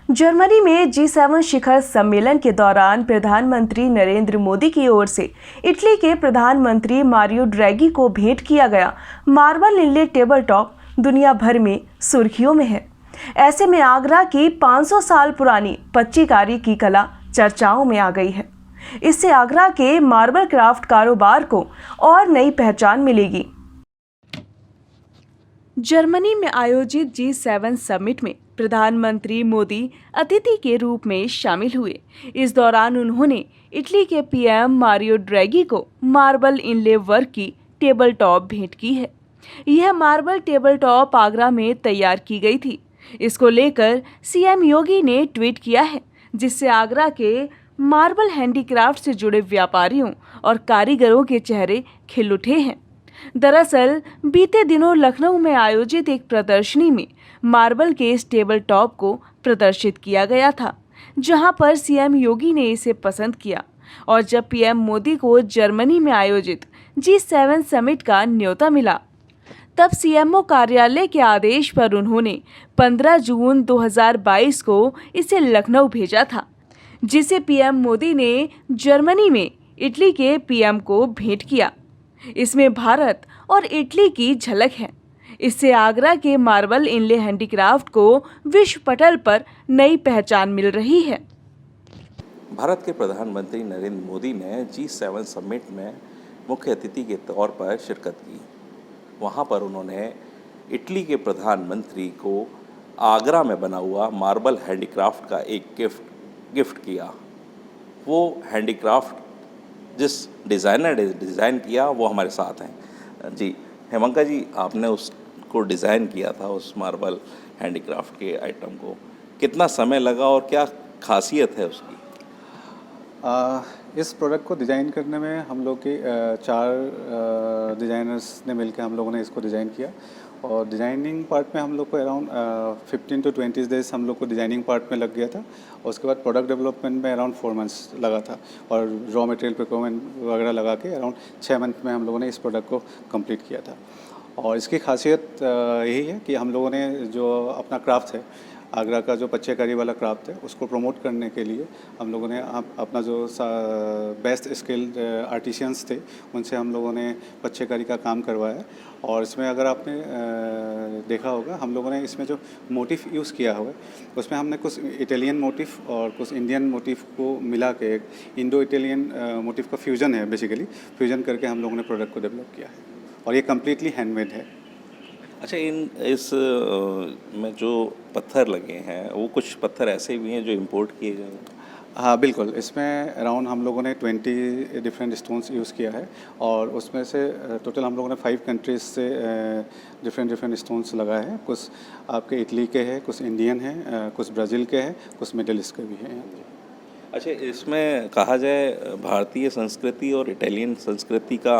Germany में G7 शिखर सम्मेलन के दौरान प्रधानमंत्री नरेंद्र मोदी की ओर से इटली के प्रधानमंत्री मारियो ड्रैगी को भेंट किया गया मार्बल इनले टेबल टॉप दुनिया भर में सुर्खियों में है। ऐसे में आगरा की 500 साल पुरानी पच्चीकारी की कला चर्चाओं में आ गई है। इससे आगरा के मार्बल क्राफ्ट कारोबार को और नई पहचान मिलेगी। जर्मनी में आयोजित G7 समिट में प्रधानमंत्री मोदी अतिथि के रूप में शामिल हुए। इस दौरान उन्होंने इटली के पीएम मारियो ड्रैगी को मार्बल इनले वर्क की टेबल टॉप भेंट की है। यह मार्बल टेबल टॉप आगरा में तैयार की गई थी। इसको लेकर सीएम योगी ने ट्वीट किया है, जिससे आगरा के मार्बल हैंडीक्राफ्ट से जुड़े व्यापारियों और कारीगरों के चेहरे खिल उठे हैं। दरअसल बीते दिनों लखनऊ में आयोजित एक प्रदर्शनी में मार्बल के इस टेबल टॉप को प्रदर्शित किया गया था, जहां पर सीएम योगी ने इसे पसंद किया। और जब पीएम मोदी को जर्मनी में आयोजित G7 समिट का न्योता मिला, तब सीएमओ कार्यालय के आदेश पर उन्होंने 15 जून 2022 को इसे लखनऊ भेजा था, जिसे पीएम मोदी ने जर्मनी में इटली के पीएम को भेंट किया। इसमें भारत और इटली की झलक है। इससे आगरा के मार्बल इनले हैंडीक्राफ्ट को विश्व पटल पर नई पहचान मिल रही है। भारत के प्रधानमंत्री नरेंद्र मोदी ने G7 समिट में मुख्य अतिथि के तौर पर शिरकत की। वहां पर उन्होंने इटली के प्रधानमंत्री को आगरा में बना हुआ मार्बल हैंडीक्राफ्ट का एक गिफ्ट किया। वो हैंडीक्राफ्ट जिस डिज़ाइनर ने डिज़ाइन किया वो हमारे साथ हैं। जी हेमंका जी, आपने उसको डिज़ाइन किया था, उस मार्बल हैंडीक्राफ्ट के आइटम को। कितना समय लगा और क्या खासियत है उसकी? इस प्रोडक्ट को डिज़ाइन करने में हम लोग के 4 डिज़ाइनर्स ने मिलकर हम लोगों ने इसको डिज़ाइन किया। और डिज़ाइनिंग पार्ट में हम लोग को अराउंड 15 to 20 डेज हम लोग को डिज़ाइनिंग पार्ट में लग गया था। और उसके बाद प्रोडक्ट डेवलपमेंट में अराउंड 4 मंथ्स लगा था। और रॉ मटेरियल प्रोक्योरमेंट वगैरह लगा के अराउंड 6 मंथ में हम लोगों ने इस प्रोडक्ट को कंप्लीट किया था। और इसकी खासियत यही है कि हम लोगों ने जो अपना क्राफ्ट है, आगरा का जो पच्चीकारी वाला क्राफ्ट है, उसको प्रमोट करने के लिए हम लोगों ने अपना जो बेस्ट स्किल्ड आर्टिशियंस थे उनसे हम लोगों ने पच्चीकारी का काम करवाया। और इसमें अगर आपने देखा होगा, हम लोगों ने इसमें जो मोटिफ यूज़ किया हुआ है उसमें हमने कुछ इटालियन मोटिफ और कुछ इंडियन मोटिफ को मिला के एक इंडो इटालियन मोटिफ का फ्यूज़न है। बेसिकली फ्यूज़न करके हम लोगों ने प्रोडक्ट को डेवलप किया है और ये कम्प्लीटली हैंडमेड है। अच्छा, इस में जो पत्थर लगे हैं वो कुछ पत्थर ऐसे भी हैं जो इंपोर्ट किए गए हैं? हाँ बिल्कुल, इसमें अराउंड हम लोगों ने 20 डिफरेंट स्टोन्स यूज़ किया है। और उसमें से टोटल हम लोगों ने 5 कंट्रीज़ से डिफरेंट स्टोन्स लगाए हैं। कुछ आपके इटली के हैं, कुछ इंडियन हैं, कुछ ब्राज़ील के हैं, कुछ मिडिल ईस्ट के भी हैं। अच्छा, इसमें कहा जाए भारतीय संस्कृति और इटालियन संस्कृति का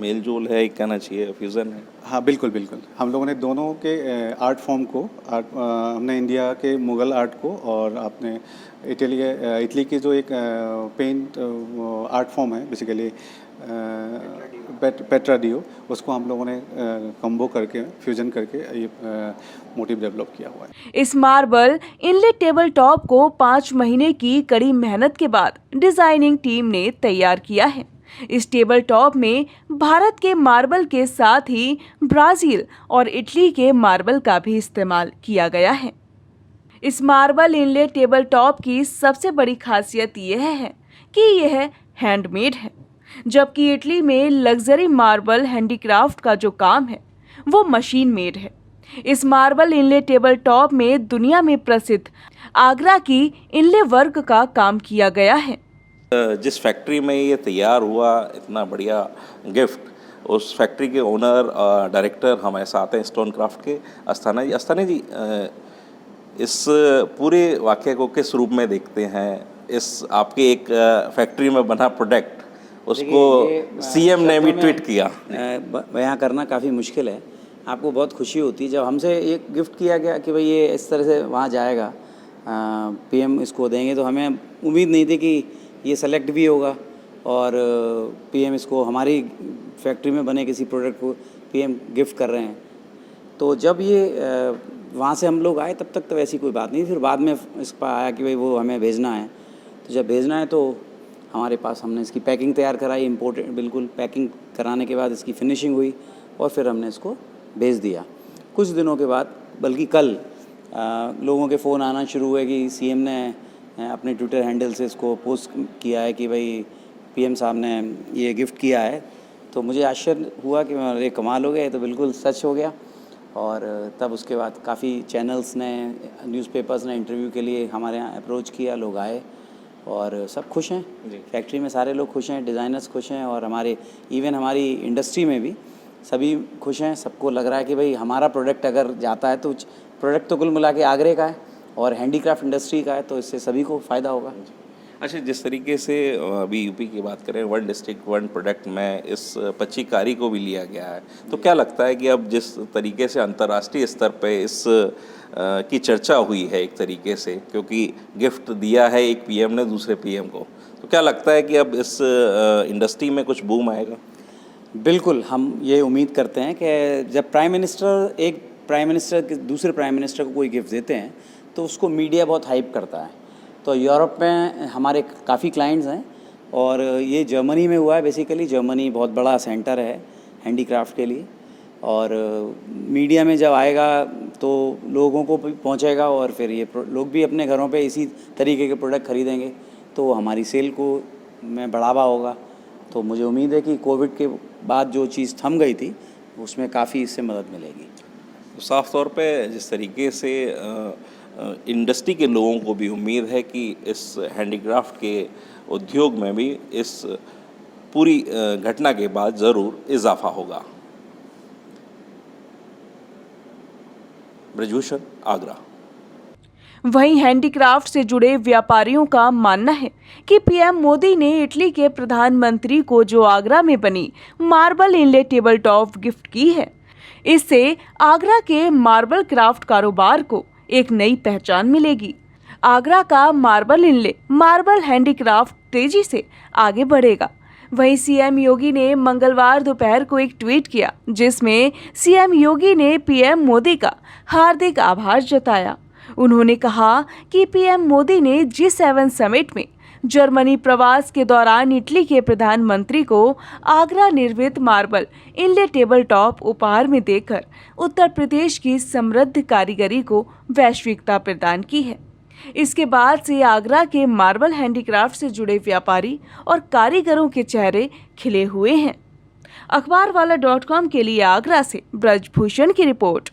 मेल जोल है, कहना चाहिए फ्यूज़न है? हाँ बिल्कुल बिल्कुल, हम लोगों ने दोनों के आर्ट फॉर्म को हमने इंडिया के मुग़ल आर्ट को और आपने इटली की जो एक पेंट आर्ट फॉर्म है बेसिकली पेट्राडियो, उसको हम लोगों ने कॉम्बो करके फ्यूजन करके ये मोटिव डेवलप किया हुआ है। इस मार्बल इनले टेबल टॉप को 5 महीने की कड़ी मेहनत के बाद डिजाइनिंग टीम ने तैयार किया है। इस टेबल टॉप में भारत के मार्बल के साथ ही ब्राजील और इटली के मार्बल का भी इस्तेमाल किया गया है। इस मार्बल इनले टेबल टॉप की सबसे बड़ी खासियत यह है कि यह हैंडमेड है, जबकि इटली में लग्जरी मार्बल हैंडीक्राफ्ट का जो काम है वो मशीन मेड है। इस मार्बल इनले टेबल टॉप में दुनिया में प्रसिद्ध आगरा की इनले वर्क का काम किया गया है। जिस फैक्ट्री में ये तैयार हुआ इतना बढ़िया गिफ्ट, उस फैक्ट्री के ओनर डायरेक्टर हमारे साथ हैं स्टोन क्राफ्ट के अस्थाना जी। अस्थाना जी, इस पूरे वाक़े को किस रूप में देखते हैं? इस आपके एक फैक्ट्री में बना प्रोडक्ट उसको सीएम ने भी ट्वीट किया। बयां करना काफ़ी मुश्किल है। आपको बहुत खुशी होती है जब हमसे एक गिफ्ट किया गया कि भाई ये इस तरह से वहाँ जाएगा, पीएम इसको देंगे। तो हमें उम्मीद नहीं थी कि ये सेलेक्ट भी होगा और पीएम इसको हमारी फैक्ट्री में बने किसी प्रोडक्ट को पीएम गिफ्ट कर रहे हैं। तो जब ये वहाँ से हम लोग आए तब तक तो वैसी कोई बात नहीं, फिर बाद में इस पर आया कि भाई वो हमें भेजना है। तो जब भेजना है तो हमारे पास हमने इसकी पैकिंग तैयार कराई, इम्पोर्टेड बिल्कुल पैकिंग कराने के बाद इसकी फिनिशिंग हुई और फिर हमने इसको भेज दिया। कुछ दिनों के बाद, बल्कि कल लोगों के फ़ोन आना शुरू हुए कि सीएम ने अपने ट्विटर हैंडल से इसको पोस्ट किया है कि भाई पीएम साहब ने ये गिफ्ट किया है। तो मुझे आश्चर्य हुआ कि अरे कमाल हो गया, ये तो बिल्कुल सच हो गया। और तब उसके बाद काफ़ी चैनल्स ने, न्यूज़पेपर्स ने इंटरव्यू के लिए हमारे यहाँ अप्रोच किया, लोग आए और सब खुश हैं। फैक्ट्री में सारे लोग खुश हैं, डिज़ाइनर्स खुश हैं और हमारी इंडस्ट्री में भी सभी खुश हैं। सबको लग रहा है कि भाई हमारा प्रोडक्ट अगर जाता है तो प्रोडक्ट तो कुल मिला के आगरे का है और हैंडीक्राफ्ट इंडस्ट्री का है, तो इससे सभी को फ़ायदा होगा। अच्छा, जिस तरीके से अभी यूपी की बात करें, 1 डिस्ट्रिक्ट 1 प्रोडक्ट में इस पच्चीकारी को भी लिया गया है, तो क्या लगता है कि अब जिस तरीके से अंतर्राष्ट्रीय स्तर पे इस की चर्चा हुई है एक तरीके से, क्योंकि गिफ्ट दिया है एक पीएम ने दूसरे पीएम को, तो क्या लगता है कि अब इस इंडस्ट्री में कुछ बूम आएगा? बिल्कुल, हम ये उम्मीद करते हैं कि जब एक प्राइम मिनिस्टर दूसरे प्राइम मिनिस्टर को कोई गिफ्ट देते हैं तो उसको मीडिया बहुत हाइप करता है। तो यूरोप में हमारे काफ़ी क्लाइंट्स हैं और ये जर्मनी में हुआ है। बेसिकली जर्मनी बहुत बड़ा सेंटर है हैंडीक्राफ्ट के लिए, और मीडिया में जब आएगा तो लोगों को भी पहुंचेगा और फिर ये लोग भी अपने घरों पे इसी तरीके के प्रोडक्ट खरीदेंगे, तो हमारी सेल को में बढ़ावा होगा। तो मुझे उम्मीद है कि कोविड के बाद जो चीज़ थम गई थी उसमें काफ़ी इससे मदद मिलेगी। तो साफ तौर पे जिस तरीके से इंडस्ट्री के लोगों को भी उम्मीद है कि इस हैंडीक्राफ्ट के उद्योग में भी इस पूरी घटना के बाद ज़रूर इजाफा होगा। ब्रजभूषण, आगरा। वहीं हैंडीक्राफ्ट से जुड़े व्यापारियों का मानना है कि पीएम मोदी ने इटली के प्रधानमंत्री को जो आगरा में बनी मार्बल इनले टेबल टॉप गिफ्ट की है, इससे आगरा के मार्बल क्राफ्ट कारोबार को एक नई पहचान मिलेगी। आगरा का मार्बल इनले, मार्बल हैंडीक्राफ्ट तेजी से आगे बढ़ेगा। वहीं सीएम योगी ने मंगलवार दोपहर को एक ट्वीट किया, जिसमें सीएम योगी ने पीएम मोदी का हार्दिक आभार जताया। उन्होंने कहा कि पीएम मोदी ने G7 समिट में जर्मनी प्रवास के दौरान इटली के प्रधानमंत्री को आगरा निर्मित मार्बल इनले टेबल टॉप उपहार में देकर उत्तर प्रदेश की समृद्ध कारीगरी को वैश्विकता प्रदान की है। इसके बाद से आगरा के मार्बल हैंडीक्राफ्ट से जुड़े व्यापारी और कारीगरों के चेहरे खिले हुए हैं। अखबारवाला.com के लिए आगरा से ब्रजभूषण की रिपोर्ट।